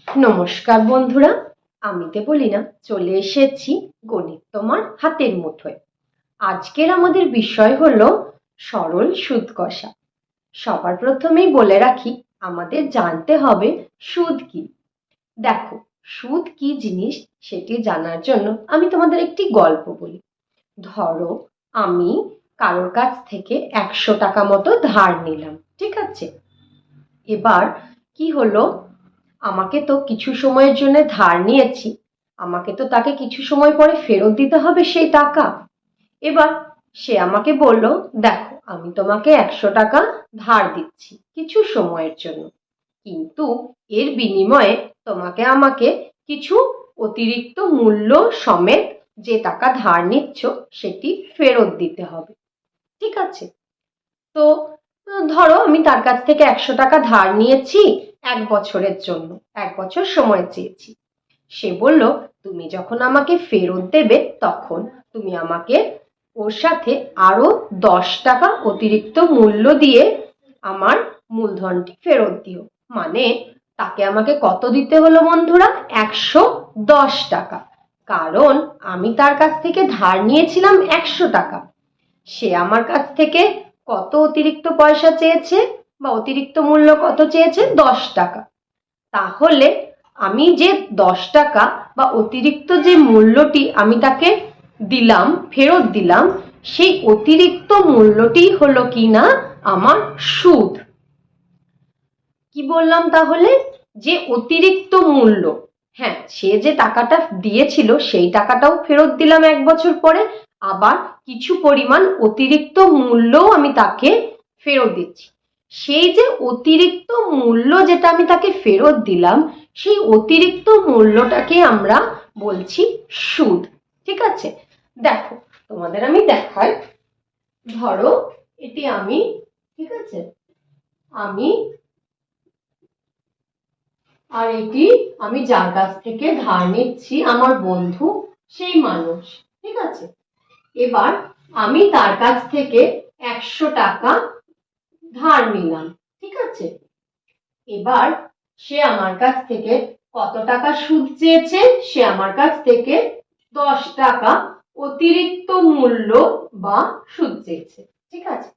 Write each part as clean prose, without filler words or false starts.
নমস্কার বন্ধুরা, আমি দেবলীনা চলে এসেছি গণিত তোমার হাতের মুঠোয়। আজকের আমাদের বিষয় হলো সরল সুদ কষা। সবার প্রথমেই বলে রাখি, আমাদের জানতে হবে সুদ কি। দেখো, সুদ কি জিনিস সেটি জানার জন্য আমি তোমাদের একটি গল্প বলি। ধরো, আমি কারোর কাছ থেকে 100 টাকা মতো ধার নিলাম, ঠিক আছে? এবার কি হলো, আমাকে তো কিছু সময়ের জন্য ধার নিয়েছি, আমাকে তো তাকে কিছু সময় পরে ফেরত দিতে হবে সেই টাকা। এবার সে আমাকে বলল, দেখো আমি তোমাকে 100 টাকা ধার দিচ্ছি কিছু সময়ের জন্য, কিন্তু এর বিনিময়ে তোমাকে আমাকে কিছু অতিরিক্ত মূল্য সমেত যে টাকা ধার নিচ্ছ সেটি ফেরত দিতে হবে, ঠিক আছে? তো ধরো আমি তার কাছ থেকে 100 টাকা ধার নিয়েছি 1 বছরের জন্য, 1 বছর সময় চেয়েছি। সে বলল, তুমি যখন আমাকে ফেরত দেবে তখন তুমি আমাকে ওর সাথে আরো 10 টাকা অতিরিক্ত মূল্য দিয়ে আমার মূলধনটি ফেরত দিও। মানে তাকে আমাকে কত দিতে হলো বন্ধুরা? 110 টাকা। কারণ আমি তার কাছ থেকে ধার নিয়েছিলাম 100 টাকা, সে আমার কাছ থেকে কত অতিরিক্ত পয়সা চেয়েছে বা অতিরিক্ত মূল্য কত চেয়েছে? 10 টাকা। তাহলে আমি যে 10 টাকা বা অতিরিক্ত যে মূল্যটি আমি তাকে দিলাম, ফেরত দিলাম, সেই অতিরিক্ত মূল্যটি হলো কিনা আমার সুদ। কি বললাম তাহলে? যে অতিরিক্ত মূল্য, হ্যাঁ, সে যে টাকাটা দিয়েছিল সেই টাকাটাও ফেরত দিলাম 1 বছর পরে, আবার কিছু পরিমাণ অতিরিক্ত মূল্যও আমি তাকে ফেরত দিচ্ছি। সেই যে অতিরিক্ত মূল্য যেটা আমি তাকে ফেরত দিলাম, সেই অতিরিক্ত মূল্যটাকে আমরা বলছি সুদ, ঠিক আছে? দেখো, তোমাদের আমি দেখাই। ধরো এটি আমি, ঠিক আছে, আমি, আর এটি আমি যার কাছ থেকে ধার নিচ্ছি আমার বন্ধু, সেই মানুষ, ঠিক আছে? এবার আমি তার কাছ থেকে 100 টাকা ধার নিলাম, ঠিক আছে? এবার সে আমার কাছ থেকে কত টাকা সুদ চেয়েছে? সে আমার কাছ থেকে 10 টাকা অতিরিক্ত মূল্য বা সুদ চেয়েছে, ঠিক আছে?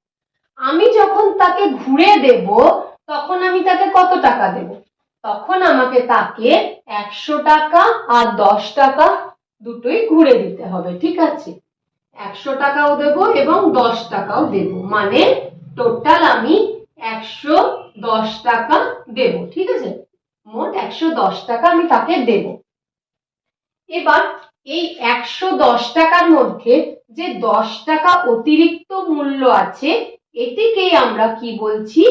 আমি যখন তাকে ঘুরে দেব তখন আমি তাকে কত টাকা দেব? তখন আমাকে তাকে 100 টাকা আর 10 টাকা দুটোই ঘুরে দিতে হবে, ঠিক আছে? 100 টাকাও দেব এবং 10 টাকাও দেব, মানে টোটাল আমি 110 টাকা দেব, ঠিক আছে? মোট 110 টাকা আমি তাকে দেব। এবার এই 110 টাকার মধ্যে যে 10 টাকা অতিরিক্ত মূল্য আছে, এটিকেই আমরা কি বলছি?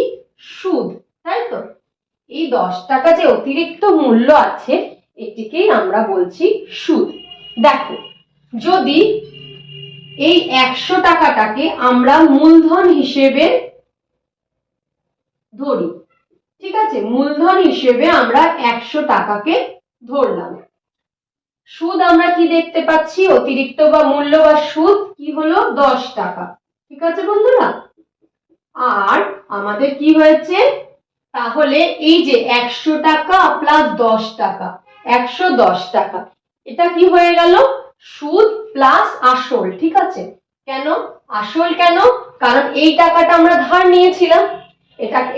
সুদ, তাই তো? এই 10 টাকা যে অতিরিক্ত মূল্য আছে এটিকেই আমরা বলছি সুদ। দেখো, যদি এই 100 টাকাটাকে আমরা মূলধন হিসেবে ধরি, ঠিক আছে? মূলধন হিসেবে আমরা 100 টাকাকে ধরলাম। সুদ আমরা কি দেখতে পাচ্ছি? অতিরিক্ত বা মূল্য বা সুদ কি হলো? 10 টাকা, ঠিক আছে বন্ধুরা? আর আমাদের কি হয়েছে? তাহলে এই যে 100 টাকা প্লাস 10 টাকা, 110 টাকা, এটা কি হয়ে গেল? সুদ প্লাস আসল, ঠিক আছে? কেন আসল? কেন? কারণ এই টাকাটা আমরা ধার নিয়েছিলাম,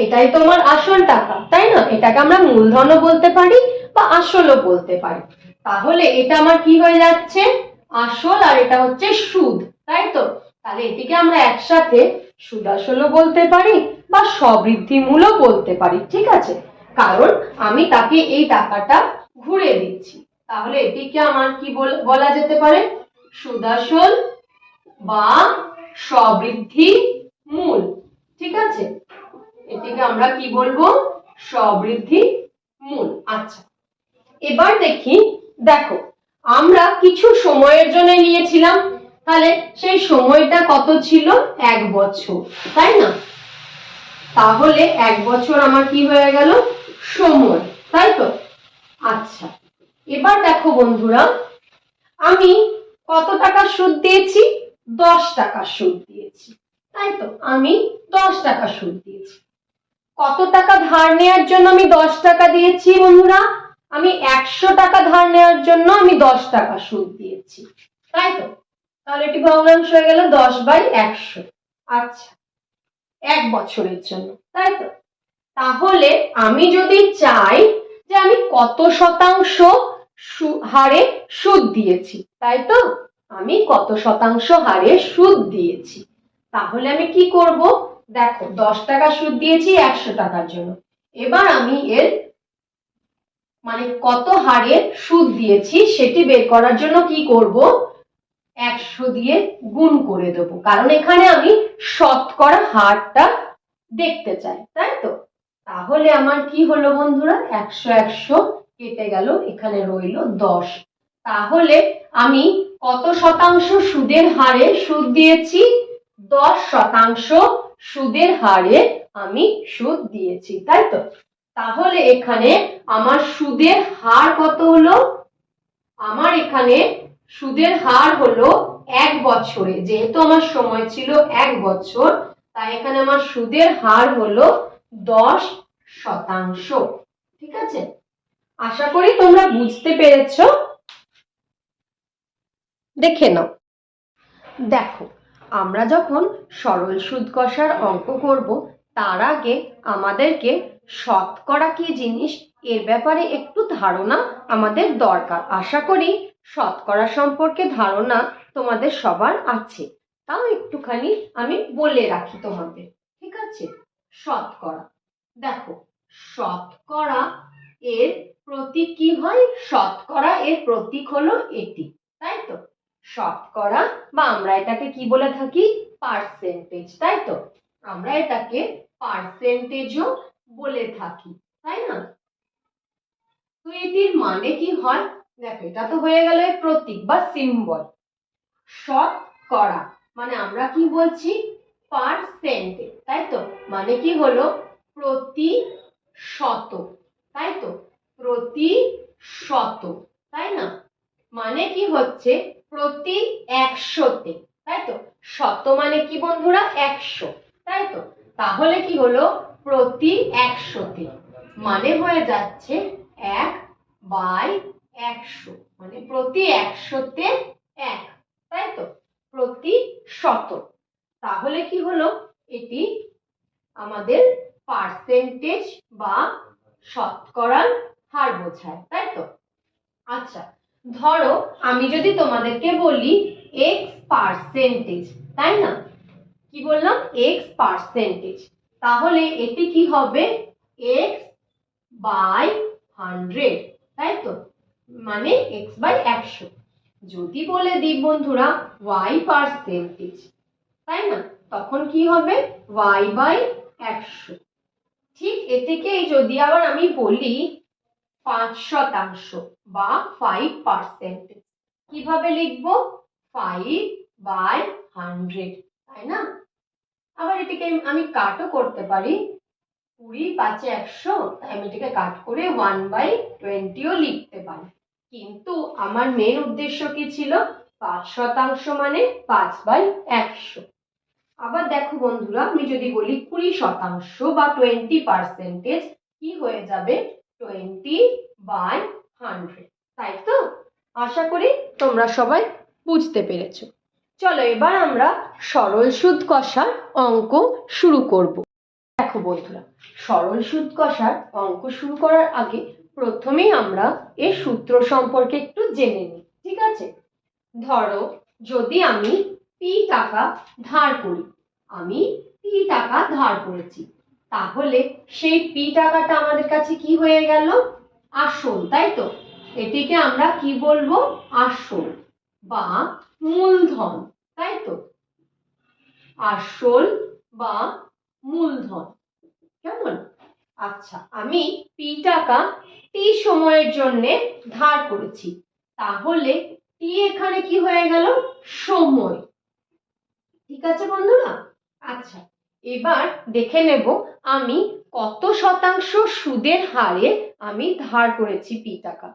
এটাই তো আমার আসল টাকা, তাই না? এটাকে আমরা মূলধনও বলতে পারি বা আসলও বলতে পারি। তাহলে এটা আমার কি হয়ে যাচ্ছে? আসল, আর এটা হচ্ছে সুদ, তাই তো? তাহলে এটিকে আমরা একসাথে সুদ আসলও বলতে পারি বা সবৃদ্ধিমূলও বলতে পারি, ঠিক আছে? কারণ আমি তাকে এই টাকাটা ঘুরে দিচ্ছি। তাহলে এটিকে আমার কি বলা যেতে পারে? সুদ আসল বা সবৃদ্ধি মূল, ঠিক আছে? এটিকে আমরা কি বলবো? সবৃদ্ধি মূল। আচ্ছা, এবার দেখো, আমরা কিছু সময়ের জন্য নিয়েছিলাম, তাহলে সেই সময়টা কত ছিল? 1 বছর, তাই না? তাহলে 1 বছর আমার কি হয়ে গেল? সময়, তাই তো? আচ্ছা, এবার দেখো বন্ধুরা, আমি কত টাকা সুদ দিয়েছি? 10 টাকা সুদ দিয়েছি, তাই তো? আমি 10 টাকা সুদ দিয়েছি। কত টাকা ধার নেওয়ার জন্য আমি 10 টাকা দিয়েছি বন্ধুরা? আমি 100 টাকা ধার নেওয়ার জন্য আমি 10 টাকা সুদ দিয়েছি, তাই তো? তাহলে এটি ভগ্নাংশ হয়ে গেল 10/100। আচ্ছা, 1 বছরের জন্য, তাই তো? তাহলে আমি যদি চাই যে আমি কত শতাংশ হারে সুদ দিয়েছি, তাই তো? আমি কত শতাংশ হারে সুদ দিয়েছি, তাহলে আমি কি করব? দেখো, 10 টাকা সুদ দিয়েছি 100 টাকার জন্য। এবার আমি এর মানে কত হারে সুদ দিয়েছি সেটি বের করার জন্য কি করব? 100 দিয়ে গুণ করে দেবো, কারণ এখানে আমি শতকরা হারটা দেখতে চাই, তাই তো? তাহলে আমার কি হলো বন্ধুরা? 100 কেটে গেল, এখানে রইল 10। তাহলে আমি কত শতাংশ সুদের হারে সুদ দিয়েছি? 10% সুদের হারে আমি সুদ দিয়েছি, তাই তো? তাহলে এখানে আমার সুদের হার কত হলো? আমার এখানে সুদের হার হলো 1 বছরে, যেহেতু আমার সময় ছিল 1 বছর, তাই এখানে আমার সুদের হার হলো 10%। ঠিক আছে? আশা করি তোমরা বুঝতে পেরেছো। দেখে নাও। দেখো, আমরা যখন সরল সুদ কষার অঙ্ক করব, তার আগে আমাদেরকে শতকরা কি জিনিস এর ব্যাপারে একটু ধারণা আমাদের দরকার। আশা করি শতকরা সম্পর্কে ধারণা তোমাদের সবার আছে, তাও একটুখানি আমি বলে রাখি তোমাদের। ঠিক আছে? শতকরা, দেখো, শতকরা এর প্রতীক কি হয়? শতকরা এর প্রতীক হলো এটি, তাই তো? শতকরা, বা আমরা এটাকে কি বলে থাকি? পার্সেন্টেজ, তাই তো? আমরা এটাকে পার্সেন্টেজও বলে থাকি, তাই না? তো এটির মানে কি হয়? দেখো, এটা তো হয়ে গেল প্রতীক বা সিম্বল। শতকরা মানে আমরা কি বলছি? পার্সেন্টেজ, তাই তো? মানে কি হলো? প্রতিশত, তাই তো? প্রতিশত, তাই না? মানে কি হচ্ছে? প্রতি 100-তে, তাই তো? শত মানে কি বন্ধুরা? 100, তাই তো? তাহলে কি হলো? প্রতি 100-তে, মানে হয়ে যাচ্ছে 1/100, মানে প্রতি 100-তে 1, তাই তো? প্রতিশত। তাহলে কি হলো? এটি আমাদের পার্সেন্টেজ বা শতকরার হার বোঝায়, তাই তো? আচ্ছা, ধরো আমি যদি তোমাদেরকে বলি এক্স পার্সেন্টেজ, তাই না? কি বললাম? X percentage. তাহলে এটি কি হবে? x/100, তাই তো? মানে x/100। যদি বলে দিই বন্ধুরা y পার্সেন্টেজ, তাই না, তখন কি হবে? y/100। ঠিক এটিকে যদি আবার আমি বলি 5% বা 5%, কিভাবে লিখবো? 5/100, তাই না? আবার এটিকে আমি কাটও করতে পারি, 20×5=100, তাই আমি এটাকে কাট করে 1/20ও লিখতে পারি। কিন্তু আমার মেন উদ্দেশ্য কি ছিল? 5% মানে 5/100। আবার দেখো বন্ধুরা, আমি যদি বলি 20% বা 20%, কি হয়ে যাবে? 20/100, তাই তো? আশা করি তোমরা সবাই বুঝতে পেরেছো। চলো এবার আমরা সরল সুদ কষার অঙ্ক শুরু করব। দেখো বন্ধুরা, সরল সুদ কষার অঙ্ক শুরু করার আগে প্রথমেই আমরা এর সূত্র সম্পর্কে একটু জেনে নিই, ঠিক আছে? ধরো, যদি আমি পি টাকা ধার করি, আমি পি টাকা ধার করেছি, তাহলে সেই পি টাকাটা আমাদের কাছে কি হয়ে গেল? আসল, তাই তো? এটিকে আমরা কি বলবো? আসল বা মূলধন, তাই তো? আসল বা মূলধন, কেমন? আচ্ছা, আমি পি টাকা টি সময়ের জন্য ধার করেছি, তাহলে টি এখানে কি হয়ে গেল? সময়। ঠিক আছে বন্ধুরা? আচ্ছা, এবার দেখে নেব আমি কত শতাংশ সুদের হারে আমি ধার করেছি পি টাকা।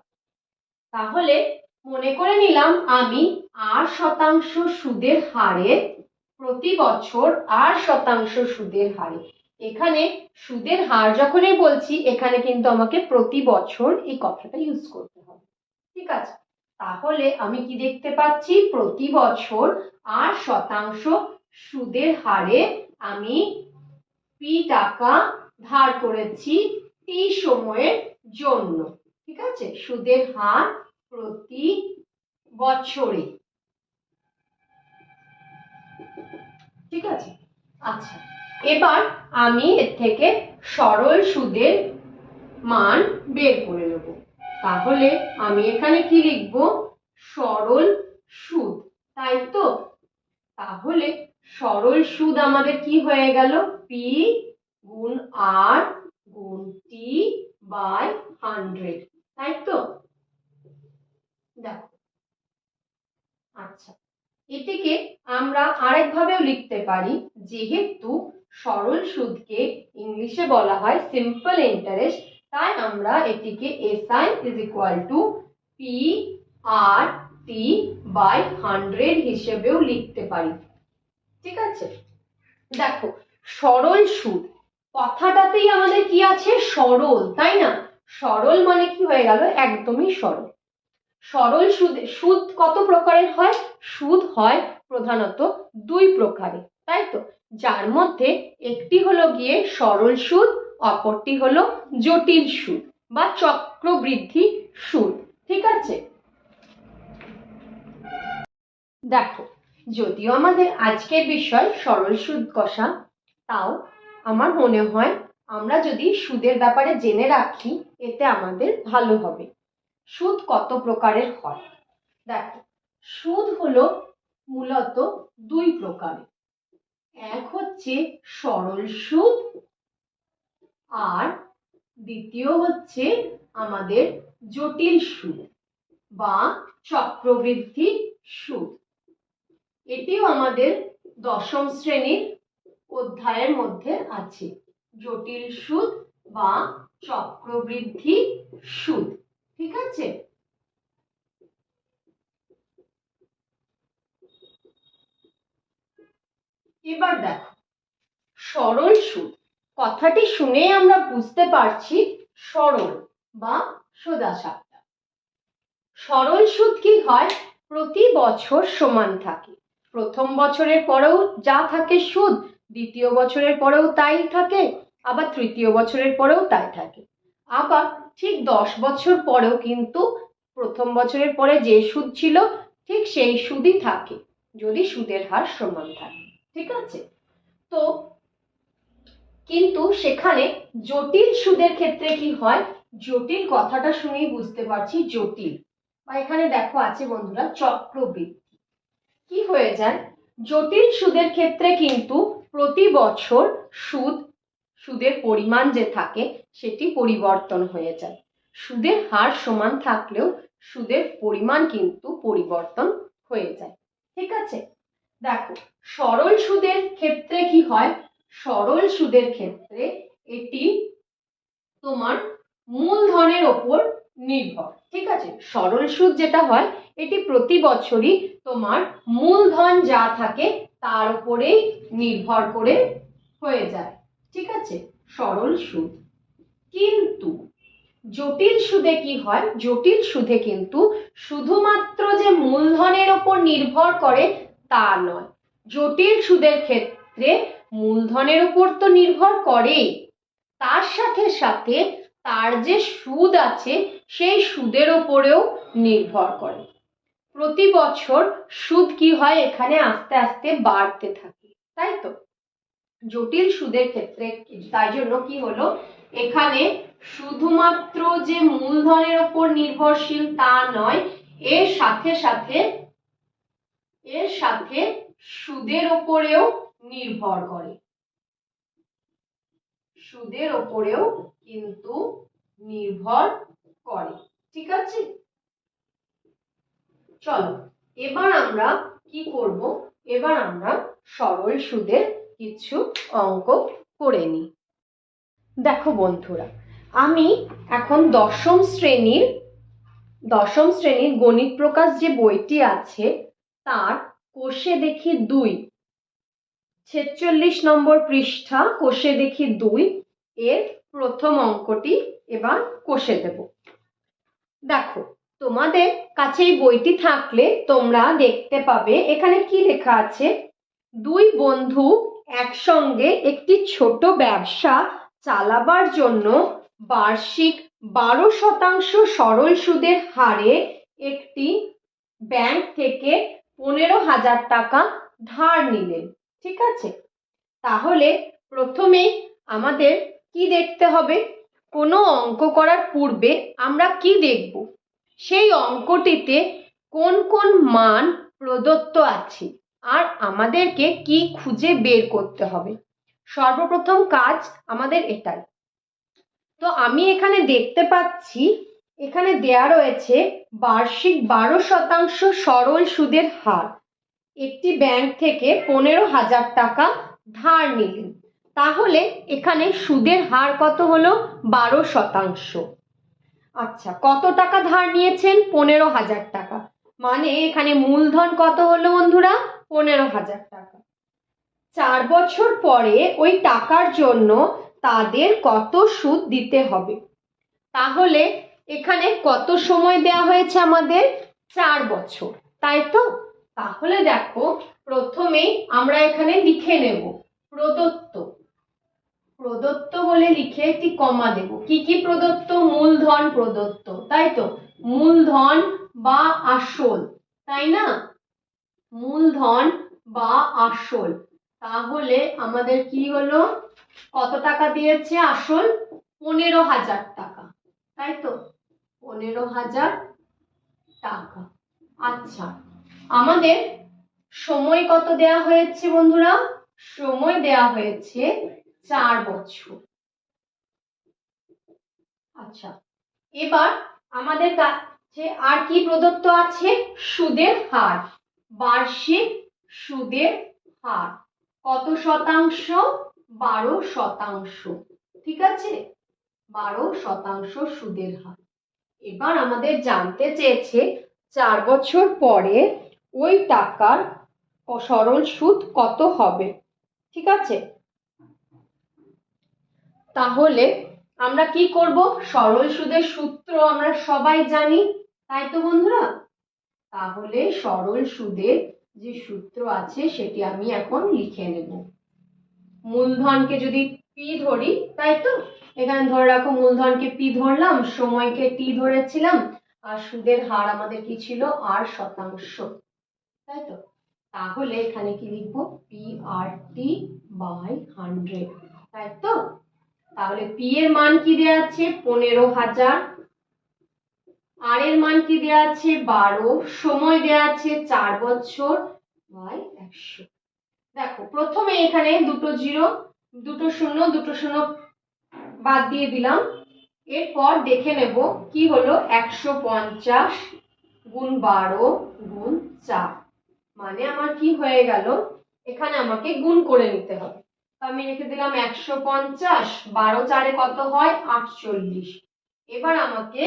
তাহলে মনে করে নিলাম আমি 8% সুদের হারে, প্রতি বছর 8% সুদের হারে এখানে সুদের হার যখনই বলছি এখানে কিন্তু আমাকে প্রতি বছর এই কথাটা ইউজ করতে হবে, ঠিক আছে? তাহলে আমি কি দেখতে পাচ্ছি, প্রতি বছর 8% সুদের হারে আমি পি টাকা ধার করেছি টি সময়ের জন্য, ঠিক আছে? সুদের হার প্রতি বছরে, ঠিক আছে? আচ্ছা, এবার আমি এর থেকে সরল সুদের মান বের করে নেব। তাহলে আমি এখানে কি লিখব, সরল সুদ, তাই তো? তাহলে সরল সুদ আমাদের কি হয়ে গেল, পি গুণ আর গুণ টি বাই 100, তাই তো? দেখো, আচ্ছা, এটিকে আমরা আরেকভাবেও লিখতে পারি, যেহেতু সরল সুদকে ইংলিশে বলা হয় সিম্পল ইন্টারেস্ট, তাই আমরা এটিকে SI is equal to P R T by 100 হিসেবেও লিখতে পারি, ঠিক আছে? দেখো, সরল সুদ কথাটাতেই আমাদের কি আছে, সরল, তাই না? সরল মানে কি হয়ে গেল, একদমই সরল। সরল সুদ, সুদ কত প্রকারের হয়? সুদ হয় প্রধানত দুই প্রকারের, তাই তো? যার মধ্যে একটি হলো গিয়ে সরল সুদ, অপরটি হলো জটিল সুদ বা চক্রবৃদ্ধি সুদ, ঠিক আছে? দেখো, যদিও আমাদের আজকের বিষয় সরল সুদ কষা, তাও আমার মনে হয় আমরা যদি সুদের ব্যাপারে জেনে রাখি এতে আমাদের ভালো হবে। সুদ কত প্রকারের হয়? দেখো, সুদ হলো মূলত দুই প্রকারের। এক হচ্ছে সরল সুদ, আর দ্বিতীয় হচ্ছে আমাদের জটিল সুদ বা চক্রবৃদ্ধি সুদ। এটিও আমাদের দশম শ্রেণীর অধ্যায়ের মধ্যে আছে, জটিল সুদ বা চক্রবৃদ্ধি সুদ, ঠিক আছে? এবার দেখো, সরল সুদ কথাটি শুনেই আমরা বুঝতে পারছি সরল বা সোজাসাপটা। সরল সুদ কি হয়, প্রতি বছর সমান থাকে। প্রথম বছরের পরেও যা থাকে সুদ, দ্বিতীয় বছরের পরেও তাই থাকে, আবার তৃতীয় বছরের পরেও তাই থাকে। আবার ঠিক 10 বছর পরেও কিন্তু প্রথম বছরের পরে যে সুদ ছিল ঠিক সেই সুদই থাকে, যদি সুদের হার সমান থাকে, ঠিক আছে? তো কিন্তু সেখানে জটিল সুদের ক্ষেত্রে কি হয়, জটিল কথাটা শুনেই বুঝতে পারছি জটিল, বা এখানে দেখো আছে বন্ধুরা চক্রবৃদ্ধি। কি হয়ে যায়, জটিল সুদের ক্ষেত্রে কিন্তু প্রতি বছর সুদের পরিমাণ যে থাকে সেটি পরিবর্তন হয়ে যায়। সুদের হার সমান থাকলেও সুদের পরিমাণ কিন্তু পরিবর্তন হয়ে যায়, ঠিক আছে? দেখো, সরল সুদের ক্ষেত্রে কি হয়, সরল সুদের ক্ষেত্রে এটি তোমার মূলধনের ওপর নির্ভর, ঠিক আছে? সরল সুদ যেটা হয় এটি প্রতি বছরই তোমার মূলধন যা থাকে তার উপরেই নির্ভর করে হয়ে যায়, ঠিক আছে? সরল সুদ। কিন্তু জটিল সুদে কি হয়, জটিল সুদে কিন্তু শুধুমাত্র যে মূলধনের ওপর নির্ভর করে তা নয়। জটিল সুদের ক্ষেত্রে মূলধনের উপর তো নির্ভর করেই, তার সাথে সাথে তার যে সুদ আছে সেই সুদের উপরেও নির্ভর করে। প্রতি বছর সুদ কি হয়, এখানে আস্তে আস্তে বাড়তে থাকে, তাই তো? জটিল সুদের ক্ষেত্রে তাই জন্য কি হলো, এখানে শুধুমাত্র যে মূলধনের উপর নির্ভরশীল তা নয়, এর সাথে সাথে সুদের উপরেও নির্ভর করে, সুদের উপরেও কিন্তু নির্ভর করে, ঠিক আছে? চলো, এবার আমরা কি করব, এবার আমরা সরল সুদের কিছু অঙ্ক করে নিই। দেখো বন্ধুরা, আমি এখন দশম শ্রেণীর গণিত প্রকাশ যে বইটি আছে তার কোষে দেখি 2 46 নম্বর পৃষ্ঠা, কষে দেখি 2 এর প্রথম অঙ্কটি এবার কষে দেব। দেখো, তোমাদের কাছে এই বইটি থাকলে তোমরা দেখতে পাবে এখানে কি লেখা আছে। দুই বন্ধু একসঙ্গে একটি ছোট ব্যবসা চালাবার জন্য বার্ষিক 12% সরল সুদের হারে একটি ব্যাংক থেকে 15,000 টাকা ধার নিলেন। ঠিক আছে, তাহলে প্রথমেই আমাদের কি দেখতে হবে? কোনো অঙ্ক করার পূর্বে আমরা কি দেখব? সেই অঙ্কটিতে কোন কোন মান প্রদত্ত আছে আর আমাদেরকে কি খুঁজে বের করতে হবে। সর্বপ্রথম কাজ আমাদের এটাই। তো আমি এখানে দেখতে পাচ্ছি এখানে দেয়া রয়েছে বার্ষিক 12% সরল সুদের হার একটি ব্যাংক থেকে 15,000 টাকা ধার নিলেন। তাহলে এখানে সুদের হার কত হলো? 12%। আচ্ছা, কত টাকা ধার নিয়েছেন? 15,000 টাকা। মানে এখানে মূলধন কত হলো বন্ধুরা? 15,000 টাকা। 4 বছর পরে ওই টাকার জন্য তাদের কত সুদ দিতে হবে? তাহলে এখানে কত সময় দেওয়া হয়েছে আমাদের? 4 বছর, তাই তো? তাহলে দেখো, প্রথমেই আমরা এখানে লিখে নেব প্রদত্ত। প্রদত্ত বলে লিখে একটি কমা দেব। কি কি প্রদত্ত? মূলধন প্রদত্ত, তাই তো? মূলধন বা আসল, তাই না? মূলধন বা আসল। তাহলে আমাদের কি হলো? কত টাকা দিয়েছে আসল? 15,000 টাকা, তাই তো? 15,000 টাকা। আচ্ছা, আমাদের সময় কত দেয়া হয়েছে বন্ধুরা? সময় দেয়া হয়েছে 4 বছর। আচ্ছা, এবার আমাদের কাছে আর কি প্রদত্ত আছে? সুদের হার, বার্ষিক সুদের হার কত শতাংশ? 12%। ঠিক আছে, 12% সুদের হার। এবার আমাদের জানতে চেয়েছে 4 বছর পরে ওই টাকার সরল সুদ কত হবে। ঠিক আছে, তাহলে আমরা কি করব? সরল সুদের সূত্র আমরা সবাই জানি, তাই তো বন্ধুরা? তাহলে সরল সুদের যে সূত্র আছে সেটি আমি এখন লিখে নেব। মূলধনকে যদি পি ধরি, তাই তো? এখানে ধরে রাখো মূলধনকে পি ধরলাম, সময়কে টি ধরেছিলাম, আর সুদের হার আমাদের কি ছিল? আর শতাংশ, তাই তো? তাহলে এখানে কি লিখবো? পি আর টি বাই 100, তাই তো? তাহলে পি এর মান কি দেয়া আছে? 15,000, আর এর মান কি দেয়া আছে? 12, সময় দেয়া আছে 4 বছর বাই 100। দেখো, প্রথমে এখানে দুটো জিরো, দুটো শূন্য, দুটো শূন্য বাদ দিয়ে দিলাম। এরপর দেখে নেব কি হলো? 150 গুণ 12 গুণ 4, মানে আমার কি হয়ে গেল? এখানে আমাকে গুণ করে নিতে হবে। আমি লিখে দিলাম 150, 12 4 কত হয়? 48। এবার আমাকে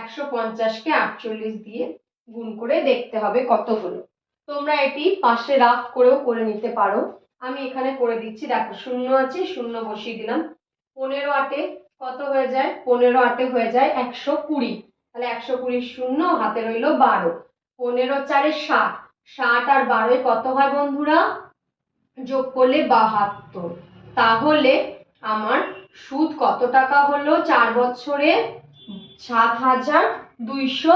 150 কে 48 দিয়ে গুণ করে দেখতে হবে কত হলো। তোমরা এটি পাশে রাফ করেও করে নিতে পারো, আমি এখানে করে দিচ্ছি। দেখো, শূন্য আছে, শূন্য বসিয়ে দিলাম। 15 8 কত হয়ে যায়? 15 8 হয়ে যায় 120। তাহলে 120 শূন্য, হাতে রইল 12। 15 4 60, 60 আর 12 কত হয় বন্ধুরা? যোগ করলে 72। তাহলে আমার সুদ কত টাকা হলো 4 বছরে? 7,200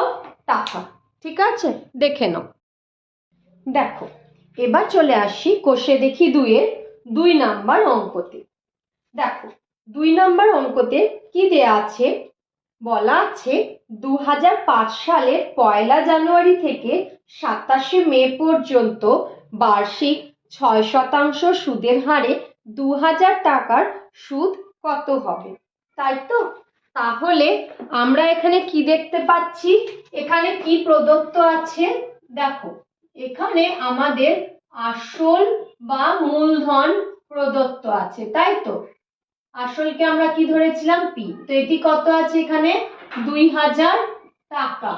টাকা। ঠিক আছে, দেখে নাও। দেখো, এবার চলে আসি কষে দেখি 2 এর 2 নাম্বার অঙ্কতে। দেখো, 2 নাম্বার অঙ্কতে কি দেয়া আছে? বলা আছে 2005 সালের 1 জানুয়ারি থেকে 27 মে পর্যন্ত বার্ষিক 6% সুদের হারে 2,000 টাকার সুদ কত হবে, তাই তো? তাহলে আমরা এখানে কি দেখতে পাচ্ছি? এখানে কি প্রদত্ত আছে? দেখো, এখানে আমাদের আসল বা মূলধন প্রদত্ত আছে, তাই তো? আসলকে আমরা কি ধরেছিলাম? পি। তো এটি কত আছে এখানে? 2,000 টাকা,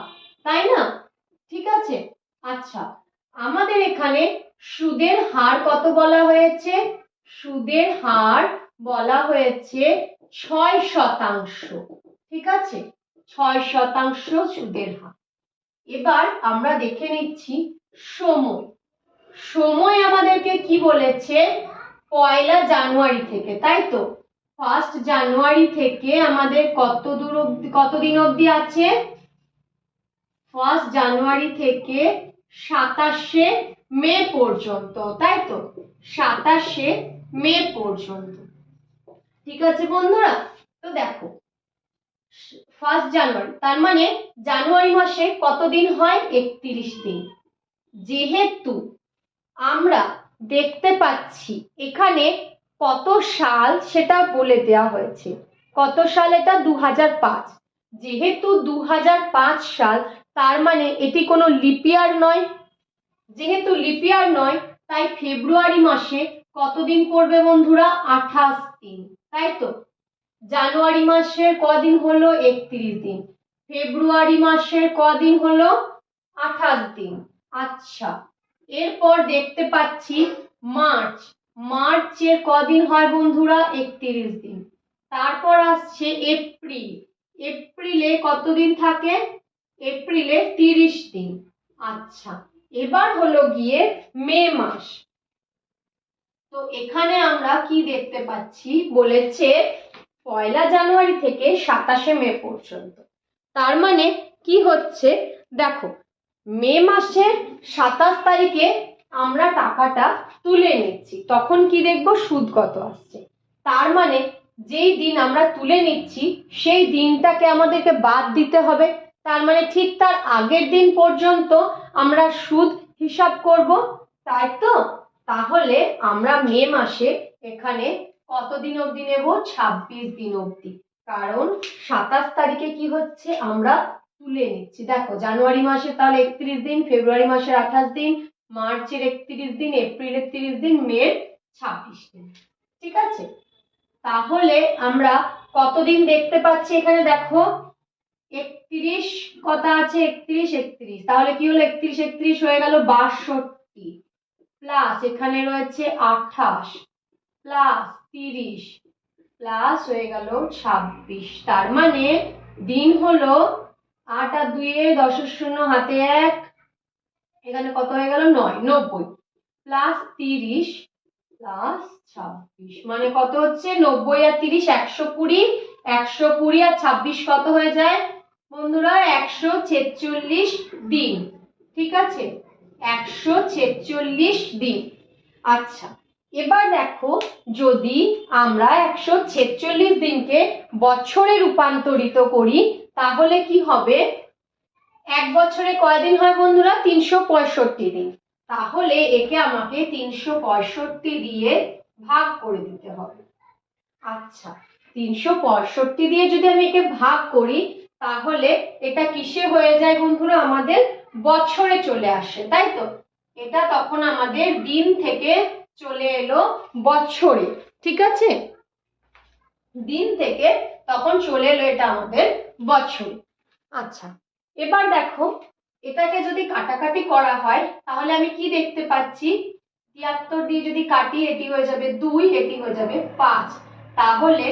তাই না? ঠিক আছে। আচ্ছা, আমাদের এখানে সুদের হার কত বলা হয়েছে? সুদের হার বলা হয়েছে 6%। ঠিক আছে, 6% সুদের হার। এবার আমরা দেখে নিচ্ছি সময়। সময় আমাদেরকে কি বলেছে? 1 জানুয়ারি থেকে, তাই তো? 1 জানুয়ারি থেকে আমাদের কতদিন অবধি আছে? 1 জানুয়ারি থেকে 27শে মে পর্যন্ত, তাই তো? 27শে মে পর্যন্ত। ঠিক আছে বন্ধুরা, তো দেখো 1 জানুয়ারি, তার মানে জানুয়ারি মাসে কতদিন হয়? 31 দিন। যেহেতু আমরা দেখতে পাচ্ছি এখানে কত সাল সেটা বলে দেওয়া হয়েছে। কত সাল এটা? 2005। যেহেতু 2005 সাল, তার মানে এটি কোনো লিপ ইয়ার নয়। যেহেতু লিপ ইয়ার নয়, তাই ফেব্রুয়ারি মাসে কতদিন পড়বে বন্ধুরা? 28 দিন, তাই তো? জানুয়ারি মাসের কদিন হলো? 31 দিন। ফেব্রুয়ারি মাসের কদিন হলো? 28 দিন। আচ্ছা, এরপর দেখতে পাচ্ছি মার্চ। মার্চের কদিন হয় বন্ধুরা? 31 দিন। তারপর আসছে এপ্রিল। এপ্রিলে কতদিন থাকে? এপ্রিলে 30 দিন। আচ্ছা, এবার হলো গিয়ে মে মাস। তো এখানে আমরা কি দেখতে পাচ্ছি? বলেছে 1 জানুয়ারি থেকে 27শে মে পর্যন্ত। তার মানে কি হচ্ছে? দেখো, মে মাসের 27 তারিখে আমরা টাকাটা তুলে নিচ্ছি, তখন কি দেখবো? সুদ কত আসছে। তার মানে যেই দিন আমরা তুলে নিচ্ছি সেই দিনটাকে আমাদেরকে বাদ দিতে হবে। তার মানে ঠিক তার আগের দিন পর্যন্ত আমরা সুদ হিসাব করব, তাই তো? তাহলে আমরা মে মাসে এখানে কতদিন অবধি নেব? 26 দিন অবধি। কারণ 27 তারিখে কি হচ্ছে? আমরা তুলে নিচ্ছি। দেখো, জানুয়ারি মাসে তাহলে 31 দিন, ফেব্রুয়ারি মাসের 28 দিন, মার্চের 31 দিন, এপ্রিলের 30 দিন, মে 26 দিন। ঠিক আছে, তাহলে আমরা কতদিন দেখতে পাচ্ছি এখানে? দেখো 31 কথা আছে, 31, তাহলে কি হলো? 31 হয়ে গেল 62, প্লাস এখানে রয়েছে 28, প্লাস 30, প্লাস হয়ে গেল 26। তার মানে দিন হলো 8 আর 2 এ 10 এর শূন্য, হাতে 1, এখানে কত হয়ে গেল? 90, প্লাস 30 প্লাস 26, মানে কত হচ্ছে? 90 আর 30 120, 120 আর 26 কত হয়ে যায় বন্ধুরা? 146 দিন। ঠিক আছে, 146 দিন। আচ্ছা, এবার দেখো, যদি আমরা 146 দিনকে বছরে রূপান্তরিত করি তাহলে কি হবে? এক বছরে কয়দিন হয় বন্ধুরা? 365 দিন। তাহলে একে আমাকে 365 দিয়ে ভাগ করে দিতে হবে। আচ্ছা, 365 দিয়ে যদি আমি একে ভাগ করি তাহলে এটা কিসে হয়ে যায় বন্ধুরা? আমাদের বছরে চলে আসে, তাই তো? এটা তখন আমাদের দিন থেকে চলে এলো বছরে। ঠিক আছে, দিন থেকে তখন চলে এলো এটা আমাদের বছরে। আচ্ছা, এবার দেখো, এটাকে যদি কাটাকাটি করা হয় তাহলে আমি কি দেখতে পাচ্ছি? 73 দিয়ে যদি কাটি, এটি হয়ে যাবে 2, এটি হয়ে যাবে 5। তাহলে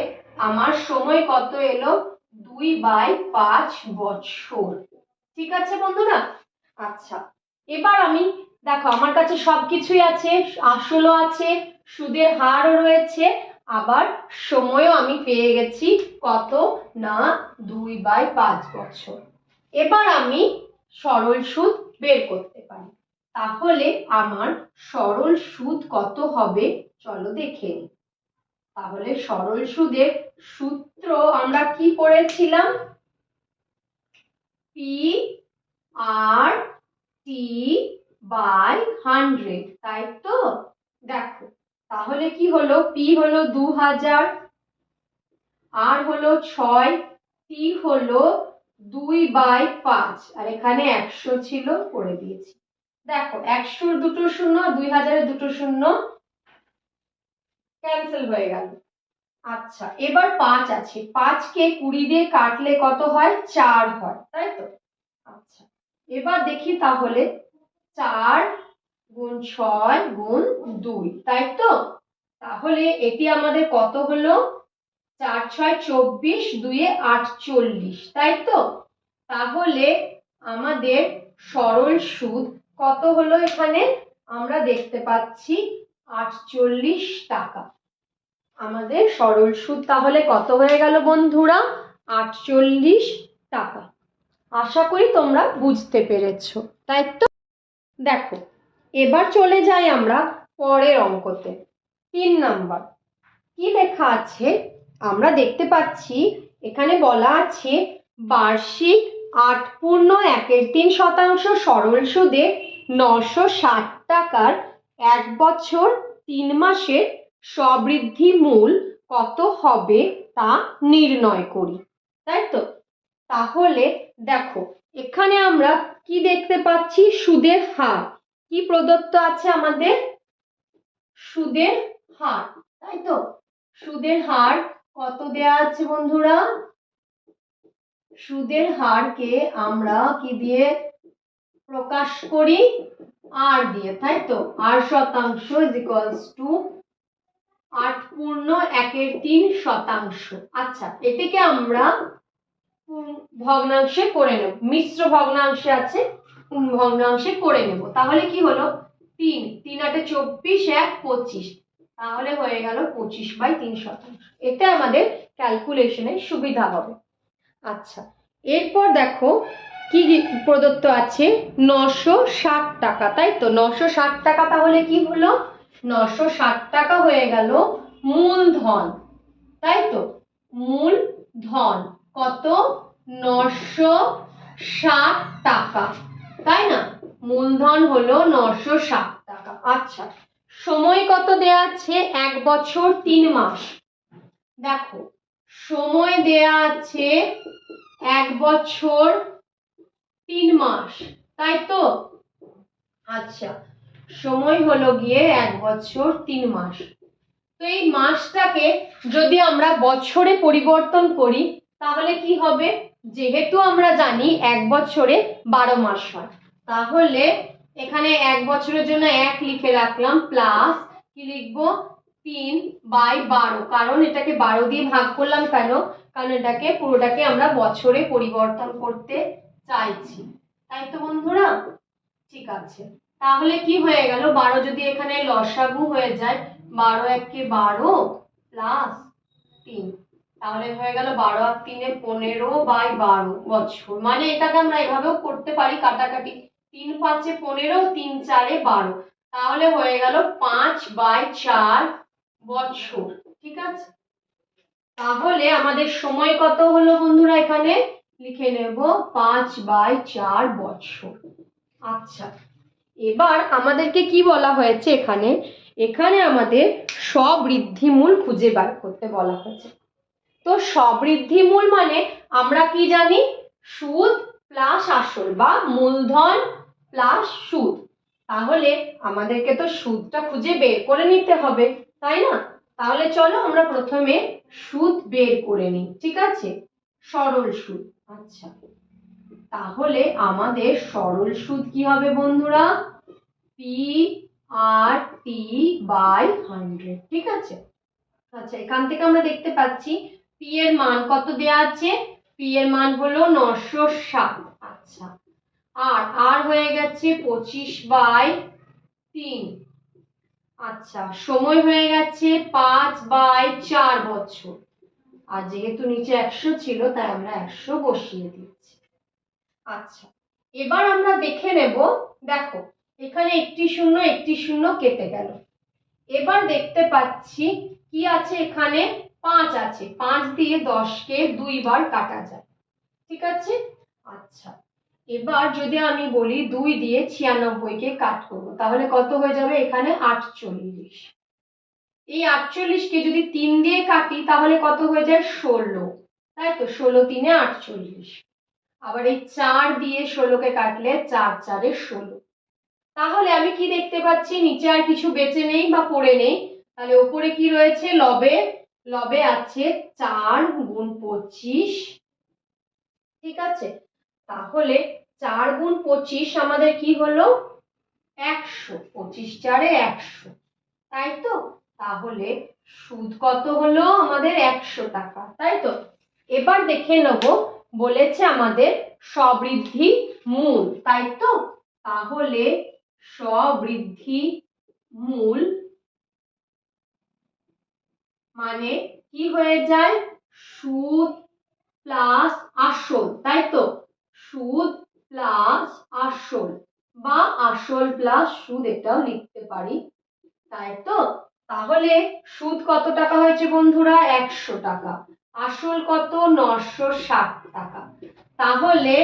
আমার সময় কত এলো? 2/5 বছর। ঠিক আছে বন্ধুরা? আচ্ছা, এবার আমি দেখো আমার কাছে সবকিছুই আছে, আসলও আছে, সুদের হারও রয়েছে, আবার সময়ও আমি পেয়ে গেছি। কত না? 2/5 বছর। এবার আমি সরল সুদ বের করতে পারি। তাহলে আমার সরল সুদ কত হবে চলো দেখে নিই। তাহলে সরল সুদের সূত্র আমরা কি পড়েছিলাম? P/100, তাই তো? দেখো, তাহলে কি হলো? P হলো 2000, R হলো 6, T হলো 2/5, আর এখানে 100 ছিল, করে দিয়েছি। দেখো, 100 দুটো শূন্য, 2000 দুটো শূন্য ক্যান্সেল হয়ে গেল। আচ্ছা, এবার 5 আছে, 5 কে 20 দিয়ে কাটলে কত হয়? 4 হয়, তাই তো? আচ্ছা, এবার দেখি তাহলে 4 গুণ 6 গুণ 2, তাই তো? তাহলে এটি আমাদের কত হলো? 4 6 24, 2 এ 48, তাই তো? তাহলে আমাদের সরল সুদ কত হলো এখানে? আমরা দেখতে পাচ্ছি 48 টাকা। আমাদের সরল সুদ তাহলে কত হয়ে গেল বন্ধুরা? 48 টাকা। আশা করি তোমরা বুঝতে পেরেছো, তাই তো? দেখো, এবার চলে যাই আমরা পরের অঙ্কতে। 3 নাম্বার কি লেখা আছে? আমরা দেখতে পাচ্ছি এখানে বলা আছে বার্ষিক 8.1 সরল সুদে 960 টাকার 1 বছর 3 মাসের সবৃদ্ধি মূল কত হবে তা নির্ণয় করি, তাই তো? তাহলে দেখো, এখানে আমরা কি দেখতে পাচ্ছি? সুদের হার কি প্রদত্ত আছে আমাদের? সুদের হার, তাই তো? সুদের হার কত দেয়া আছে বন্ধুরা? সুদের হারকে আমরা কি দিয়ে প্রকাশ করি? আর দিয়ে, তাই তো? আর শতাংশ ইজ ইকুয়ালস টু 8.1 আচ্ছা, এটিকে আমরা ভগ্নাংশে করে নেব, মিশ্র ভগ্নাংশে আছে, ভগ্নাংশে করে নেব। তাহলে কি হলো? 3 3 8 24, 1 25, তাহলে হয়ে গেল 25/3। এতে আমাদের ক্যালকুলেশনে সুবিধা হবে। আচ্ছা, এরপর দেখো কি প্রদত্ত আছে? 960 টাকা, তাই তো? 960 টাকা, তাহলে কি হলো? 960 টাকা হয়ে গেল মূলধন, তাই তো? মূলধন কত? 960 টাকা, তাই না? মূলধন হলো 960 টাকা। আচ্ছা, সময় কত দেয়া আছে? 1 বছর 3 মাস। দেখো, সময় দেয়া আছে 1 বছর 3 মাস, তাই তো? আচ্ছা, সময় হলো গিয়ে 1 বছর 3 মাস। তো এই মাসটাকে যদি আমরা বছরে পরিবর্তন করি তাহলে কি হবে? যেহেতু আমরা জানি 1 বছরে 12 মাস হয়, তাহলে এখানে 1 বছরের জন্য 1 লিখে রাখলাম, প্লাস কি লিখবো? 3/12, কারণ এটাকে 12 দিয়ে ভাগ করলাম কেন? কারণ এটাকে পুরোটাকে আমরা বছরে পরিবর্তন করতে চাইছি, তাই তো বন্ধুরা? ঠিক আছে, তাহলে কি হয়ে গেল? 12 যদি এখানে লসাগু হয়ে যায়, 12 1 12 প্লাস 3, তাহলে হয়ে গেল 12 আর 3 15/12 বছর। মানে এটাকে আমরা এভাবেও করতে পারি কাটাকাটি, 3 5 15, 3 4 12, তাহলে হয়ে গেল 5/4 বছর। ঠিক আছে, তাহলে আমাদের সময় কত হলো বন্ধুরা? এখানে লিখে নেব 5/4 বছর। আচ্ছা, এবার আমাদেরকে কি বলা হয়েছে এখানে? এখানে আমাদের সবৃদ্ধিমূল খুঁজে বার করতে বলা হয়েছে। তো সবৃদ্ধিমূল মানে আমরা কি জানি? সুদ প্লাস আসল বা মূলধন প্লাস সুদ। তাহলে আমাদেরকে তো সুদটা খুঁজে বের করে নিতে হবে, তাই না? তাহলে চলো আমরা প্রথমে সুদ বের করে নিই, ঠিক আছে? সরল সুদ। আচ্ছা, তাহলে আমাদের সরল সুদ কি হবে বন্ধুরা? PRT/100, ঠিক আছে? আচ্ছা, এখান থেকে আমরা দেখতে পাচ্ছি পি এর মান কত দেয়া আছে? পি এর মান হলো 960। আচ্ছা, আর আর হয়ে গেছে 25/3। আচ্ছা, সময় হয়ে গেছে 5/4 বছর, আর যেহেতু নিচে 100 ছিল তাই আমরা 100 বসিয়ে দিচ্ছি। আচ্ছা, এবার আমরা দেখে নেব, দেখো এখানে একটি শূন্য একটি শূন্য কেটে গেল। এবার দেখতে পাচ্ছি কি আছে? এখানে 5 আছে, 5 দিয়ে 10কে 2 বার কাটা যায়, ঠিক আছে? আচ্ছা, এবার যদি আমি বলি 2 দিয়ে 96কে কাট করব, তাহলে কত হয়ে যাবে? এখানে 48। এই 48কে যদি 3 দিয়ে কাটি তাহলে কত হয়ে যায়? 16, তাই তো? 16 3 48। আবার এই 4 দিয়ে 16কে কাটলে 4 4 16। তাহলে আমি কি দেখতে পাচ্ছি? নিচে আর কিছু বেঁচে নেই বা পড়ে নেই, তাহলে উপরে কি রয়েছে? লবে, লবে আছে 4 গুণ 25, ঠিক আছে? তাহলে 4 গুণ 25 আমাদের কি হলো? 100, 25 চারে 100, তাই তো? তাহলে সুদ কত হলো আমাদের? 100 টাকা, তাই তো? এবার দেখে নেব, বলেছে আমাদের স্ববৃদ্ধি মূল, তাই তো? তাহলে স্ববৃদ্ধি মূল মানে কি হয়ে যায়? সুদ প্লাস আসল, তাই তো? সুদ প্লাস আসল বা আসল প্লাস সুদ, এটাও লিখতে পারি, তাই তো? তাহলে সুদ কত টাকা হয়েছে বন্ধুরা? 100 টাকা। আসল কত? 960 টাকা। তাহলে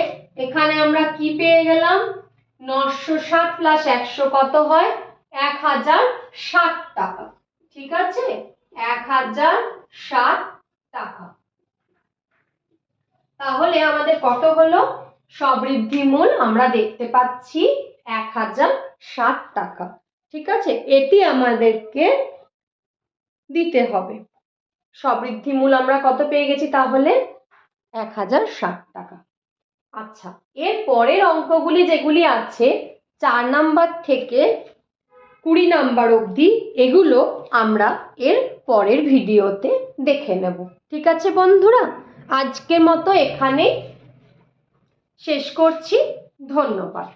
এখানে আমরা কি পেয়ে গেলাম? 960 প্লাস 100 কত হয়? 1060 টাকা। ঠিক আছে, 1060 টাকা। তাহলে আমাদের কত হলো? স্ববৃদ্ধি মূল আমরা দেখতে পাচ্ছি 1060 টাকা। ঠিক আছে, এটি আমাদেরকে দিতে হবে। স্ববৃদ্ধি মূল আমরা কত পেয়ে গেছি তাহলে? 1060 টাকা। আচ্ছা, এর পরের অঙ্কগুলি যেগুলি আছে 4 নাম্বার থেকে 20 নাম্বার অবধি, এগুলো আমরা এর পরের ভিডিওতে দেখে নেব। ঠিক আছে বন্ধুরা, আজকের মতো এখানে শেষ করছি। ধন্যবাদ।